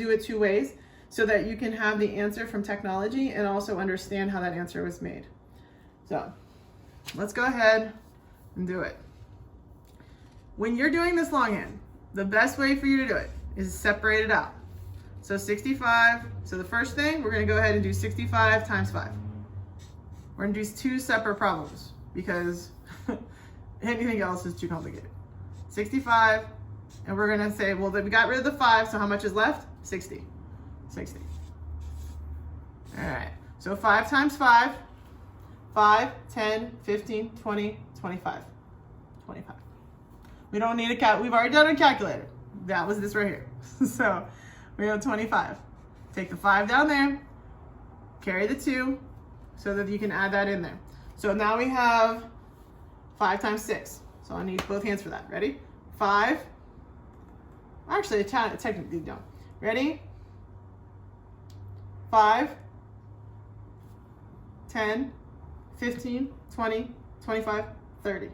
do it two ways so that you can have the answer from technology and also understand how that answer was made. So let's go ahead and do it. When you're doing this longhand, the best way for you to do it is separate it out. So 65, so the first thing, we're gonna go ahead and do 65 times 5. We're gonna do two separate problems because anything else is too complicated. 65, and we're gonna say, well, we got rid of the 5, so how much is left? 60. 60. All right, so 5 times 5, 5, 10, 15, 20, 25. 25. We don't need a cal. We've already done a calculator. That was this right here. So we have 25. Take the 5 down there, carry the 2, so that you can add that in there. So now we have 5 times 6. So I need both hands for that. Ready? 5. Actually, technically don't. Ready? 5, 10, 15, 20, 25, 30.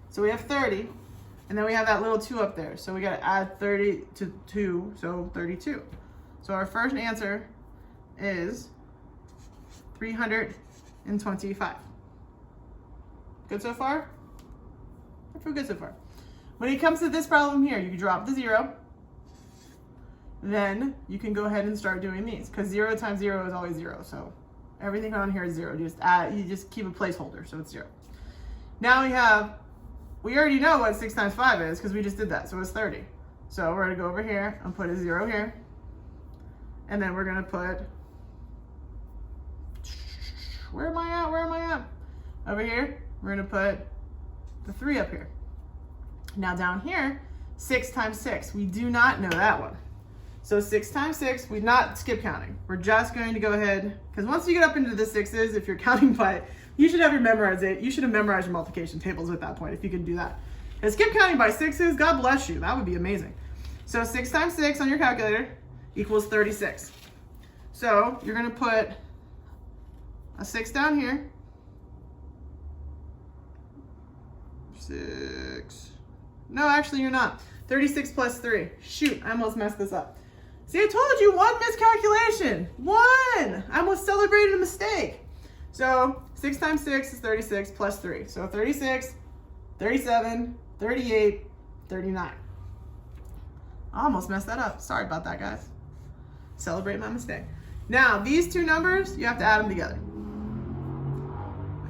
So we have 30. And then we have that little 2 up there. So we got to add 30 to 2, so 32. So our first answer is 325. Good so far? I feel good so far. When it comes to this problem here, you can drop the 0. Then you can go ahead and start doing these, because 0 times 0 is always 0. So everything on here is 0. You just keep a placeholder, so it's 0. Now we already know what 6 times 5 is because we just did that, so it's 30. So we're gonna go over here and put a 0 here. And then we're gonna put, where am I at? Over here, we're gonna put the 3 up here. Now down here, 6 times 6, we do not know that one. So 6 times 6, we're not skip counting. We're just going to go ahead, because once you get up into the 6s, if you're counting by, you should have memorized your multiplication tables at that point, if you can do that. And skip counting by 6s, God bless you, that would be amazing. So 6 times 6 on your calculator equals 36. So you're gonna put a 6 down here. 6. No, actually you're not. 36 plus 3. Shoot, I almost messed this up. See, I told you, 1 miscalculation. 1! I almost celebrated a mistake. So 6 times 6 is 36 plus 3. So 36, 37, 38, 39. I almost messed that up. Sorry about that, guys. Celebrate my mistake. Now, these two numbers, you have to add them together.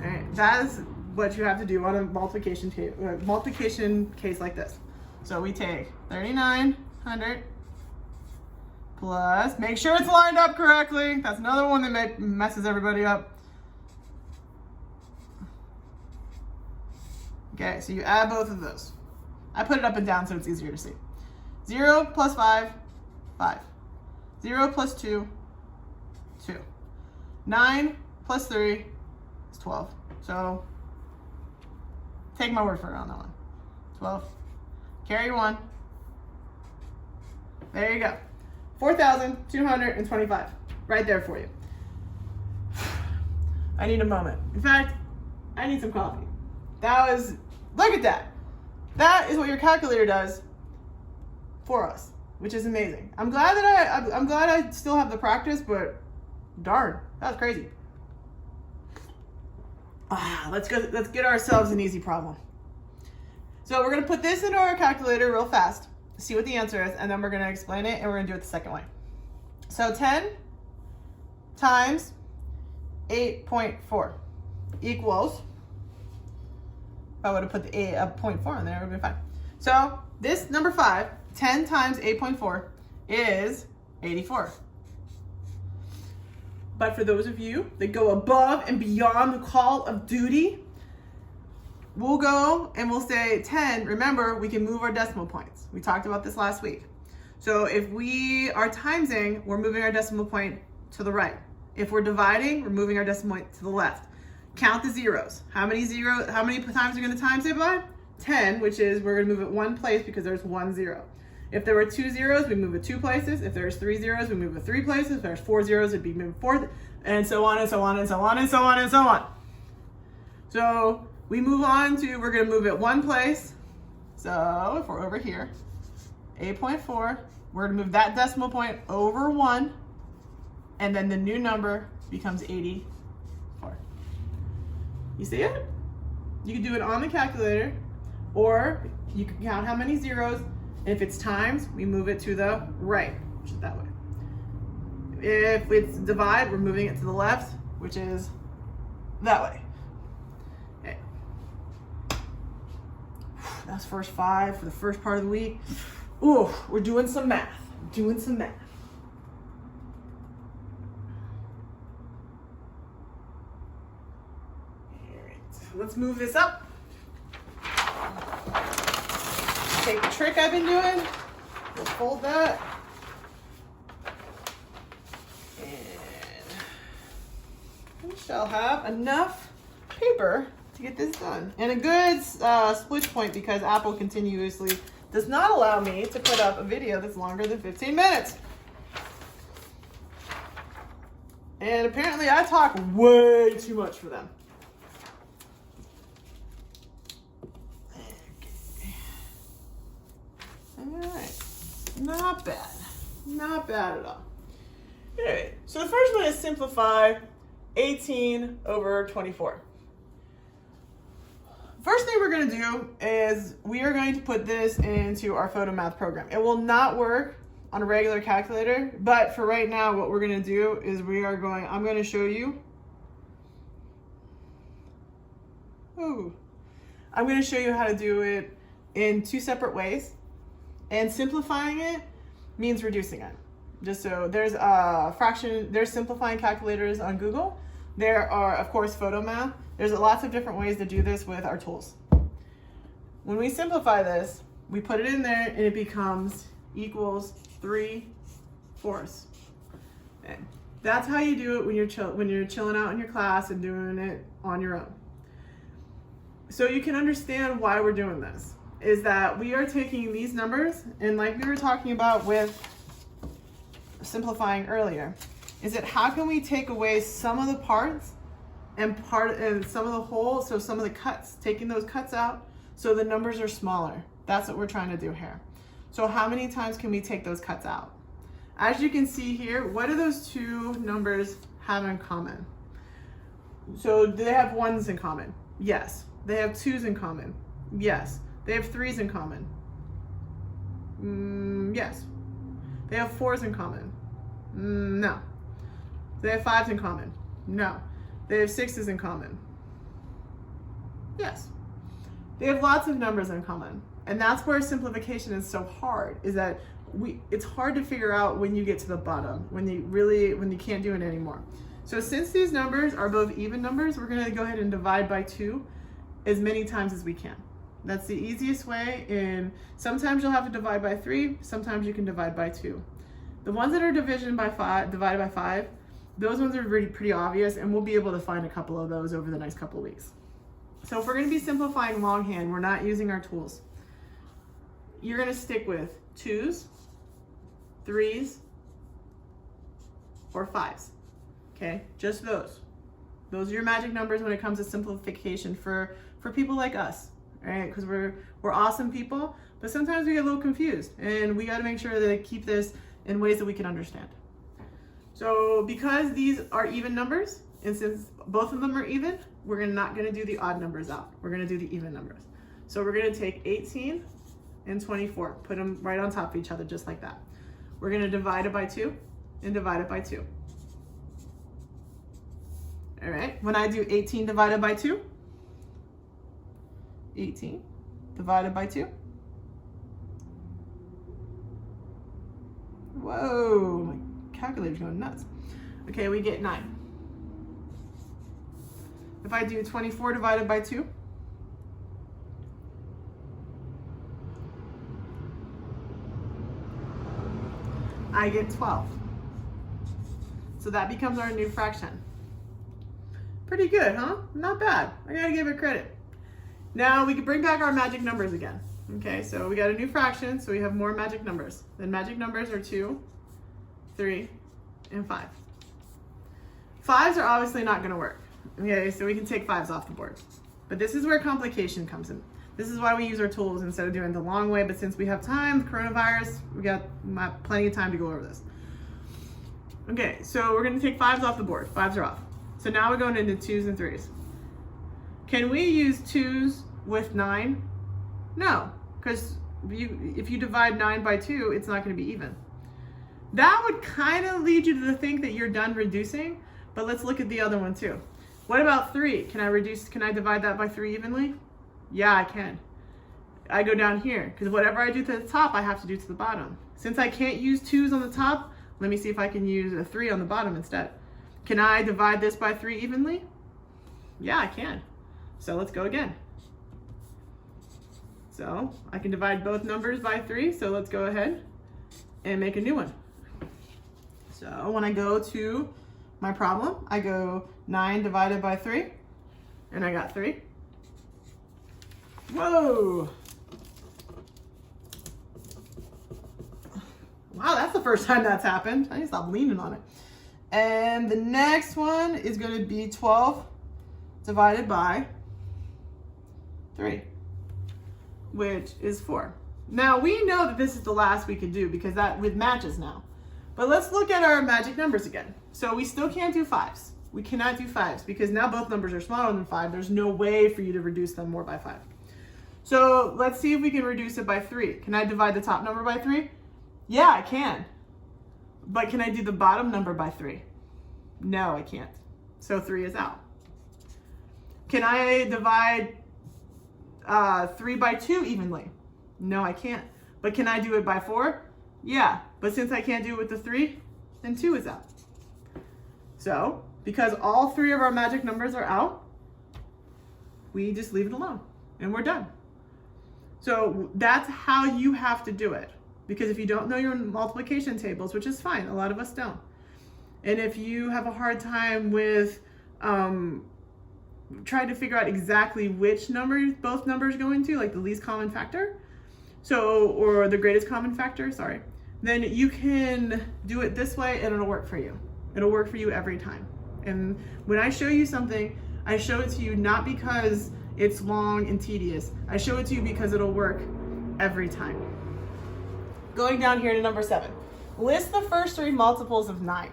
All right, that is what you have to do on a multiplication case like this. So we take 3,900 plus, make sure it's lined up correctly. That's another one that messes everybody up. Okay, so you add both of those. I put it up and down so it's easier to see. 0 plus 5, 5. 0 plus 2, 2. 9 plus 3 is 12. So take my word for it on that one. 12. Carry 1. There you go. 4,225. Right there for you. I need a moment. In fact, I need some coffee. Look at that. That is what your calculator does for us, which is amazing. I'm glad I still have the practice, but darn, that was crazy. Let's get ourselves an easy problem. So we're gonna put this into our calculator real fast, see what the answer is, and then we're gonna explain it, and we're gonna do it the second way. So 10 times 8.4 equals, if I would have put a 0.4 in there, it would have been fine. So this number 5, 10 times 8.4 is 84. But for those of you that go above and beyond the call of duty, we'll go and we'll say 10. Remember, we can move our decimal points. We talked about this last week. So if we are timesing, we're moving our decimal point to the right. If we're dividing, we're moving our decimal point to the left. Count the zeros. How many times are we going to times it by? 10, which is we're going to move it one place because there's 1 0. If there were 2 zeros, we move it 2 places. If there's 3 zeros, we move it 3 places. If there's 4 zeros, it'd be moved 4, and so on and so on and so on and so on and so on. So we move on to, we're going to move it one place. So if we're over here, 8.4 We're gonna move that decimal point over 1, and then the new number becomes 84. You see it? You can do it on the calculator, or you can count how many zeros, and if it's times, we move it to the right, which is that way. If it's divide, we're moving it to the left, which is that way. Okay. That's first 5 for the first part of the week. Ooh, we're doing some math. Doing some math. All right, let's move this up. Take the trick I've been doing. We'll fold that. We shall have enough paper to get this done. And a good split point, because Apple continuously does not allow me to put up a video that's longer than 15 minutes. And apparently I talk way too much for them. Okay. All right, not bad. Not bad at all. All right, so the first one is simplify 18 over 24. First thing we're going to do is we are going to put this into our photo math program. It will not work on a regular calculator, but for right now, what we're going to do is I'm going to show you. I'm going to show you how to do it in 2 separate ways. And simplifying it means reducing it. Just so there's there's simplifying calculators on Google. There are, of course, photo math. There's lots of different ways to do this with our tools. When we simplify this, we put it in there and it becomes equals 3/4. Okay. That's how you do it when you're chilling out in your class and doing it on your own. So you can understand why we're doing this, is that we are taking these numbers, and like we were talking about with simplifying earlier, is that how can we take away some of the parts and some of the whole, so some of the cuts, taking those cuts out so the numbers are smaller. That's what we're trying to do here. So how many times can we take those cuts out? As you can see here, what do those 2 numbers have in common? So do they have 1s in common? Yes. They have 2s in common? Yes. They have 3s in common? Yes. They have 4s in common? No. They have 5s in common? No. They have 6s in common? Yes. They have lots of numbers in common. And that's where simplification is so hard, is that it's hard to figure out when you get to the bottom, when you can't do it anymore. So since these numbers are both even numbers, we're going to go ahead and divide by 2 as many times as we can. That's the easiest way. And sometimes you'll have to divide by 3, sometimes you can divide by 2. The ones that are divided by 5, those ones are pretty obvious, and we'll be able to find a couple of those over the next couple of weeks. So if we're going to be simplifying longhand, we're not using our tools. You're going to stick with 2s, 3s, or 5s. Okay, just those. Those are your magic numbers when it comes to simplification for people like us, right? Because we're awesome people, but sometimes we get a little confused, and we got to make sure that I keep this in ways that we can understand. So because these are even numbers, and since both of them are even, we're not going to do the odd numbers out. We're going to do the even numbers. So we're going to take 18 and 24, put them right on top of each other, just like that. We're going to divide it by 2 and divide it by 2. All right, when I do 18 divided by 2, 18 divided by 2. Whoa, my calculator's going nuts. Okay, we get 9. If I do 24 divided by 2, I get 12. So that becomes our new fraction. Pretty good, huh? Not bad. I gotta give it credit. Now we can bring back our magic numbers again. Okay, so we got a new fraction, so we have more magic numbers. The magic numbers are 2, 3, and 5. 5s are obviously not gonna work. Okay, so we can take 5s off the board. But this is where complication comes in. This is why we use our tools instead of doing it the long way, but since we have time, coronavirus, we got plenty of time to go over this. Okay, so we're gonna take 5s off the board. 5s are off. So now we're going into 2s and 3s. Can we use 2s with 9? No, because if you divide 9 by 2, it's not gonna be even. That would kind of lead you to think that you're done reducing, but let's look at the other one too. What about 3? Can I divide that by 3 evenly? Yeah, I can. I go down here, because whatever I do to the top, I have to do to the bottom. Since I can't use 2s on the top, let me see if I can use a 3 on the bottom instead. Can I divide this by 3 evenly? Yeah, I can. So let's go again. So I can divide both numbers by 3, so let's go ahead and make a new one. So when I go to my problem, I go 9 divided by 3, and I got 3. Whoa! Wow, that's the first time that's happened. I need to stop leaning on it. And the next one is going to be 12 divided by 3, which is 4. Now we know that this is the last we can do because that with matches now. But let's look at our magic numbers again. So we still can't do 5s. We cannot do 5s because now both numbers are smaller than 5. There's no way for you to reduce them more by 5. So let's see if we can reduce it by 3. Can I divide the top number by 3? Yeah, I can. But can I do the bottom number by 3? No, I can't. So 3 is out. Can I divide 3 by 2 evenly? No, I can't. But can I do it by 4? Yeah, but since I can't do it with the 3, then 2 is out. So, because all 3 of our magic numbers are out, we just leave it alone and we're done. So that's how you have to do it. Because if you don't know your multiplication tables, which is fine, a lot of us don't. And if you have a hard time with trying to figure out exactly which number both numbers go into, like the least common factor, or the greatest common factor, sorry, then you can do it this way and it'll work for you. It'll work for you every time. And when I show you something, I show it to you not because it's long and tedious. I show it to you because it'll work every time. Going down here to number 7. List the first 3 multiples of 9.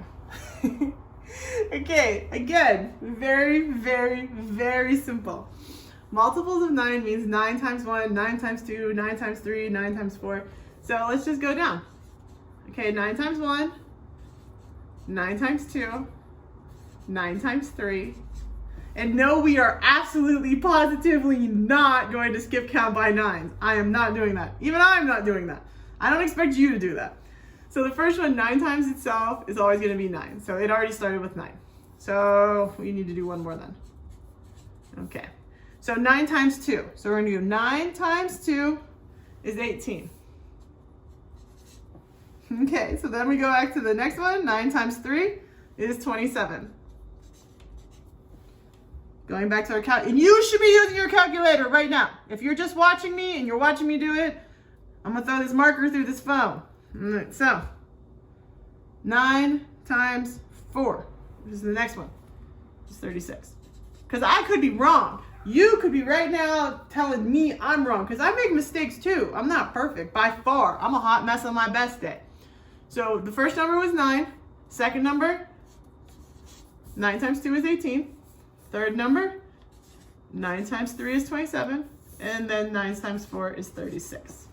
Okay, again, very, very, very simple. Multiples of 9 means 9 times 1, 9 times 2, 9 times 3, 9 times 4. So let's just go down. Okay, 9 times 1, 9 times 2, 9 times 3. And no, we are absolutely positively not going to skip count by 9s. I am not doing that. Even I'm not doing that. I don't expect you to do that. So the first one, 9 times itself, is always going to be 9. So it already started with 9. So we need to do one more then. Okay. So 9 times 2. So we're going to do 9 times 2 is 18. Okay, so then we go back to the next one. 9 times 3 is 27. Going back to our and you should be using your calculator right now. If you're just watching me and you're watching me do it, I'm gonna throw this marker through this phone. So 9 times 4, this is the next one, is 36. Because I could be wrong. You could be right now telling me I'm wrong, because I make mistakes too. I'm not perfect by far. I'm a hot mess on my best day. So the first number was 9. Second number, 9 times 2 is 18. Third number, 9 times 3 is 27. And then 9 times 4 is 36.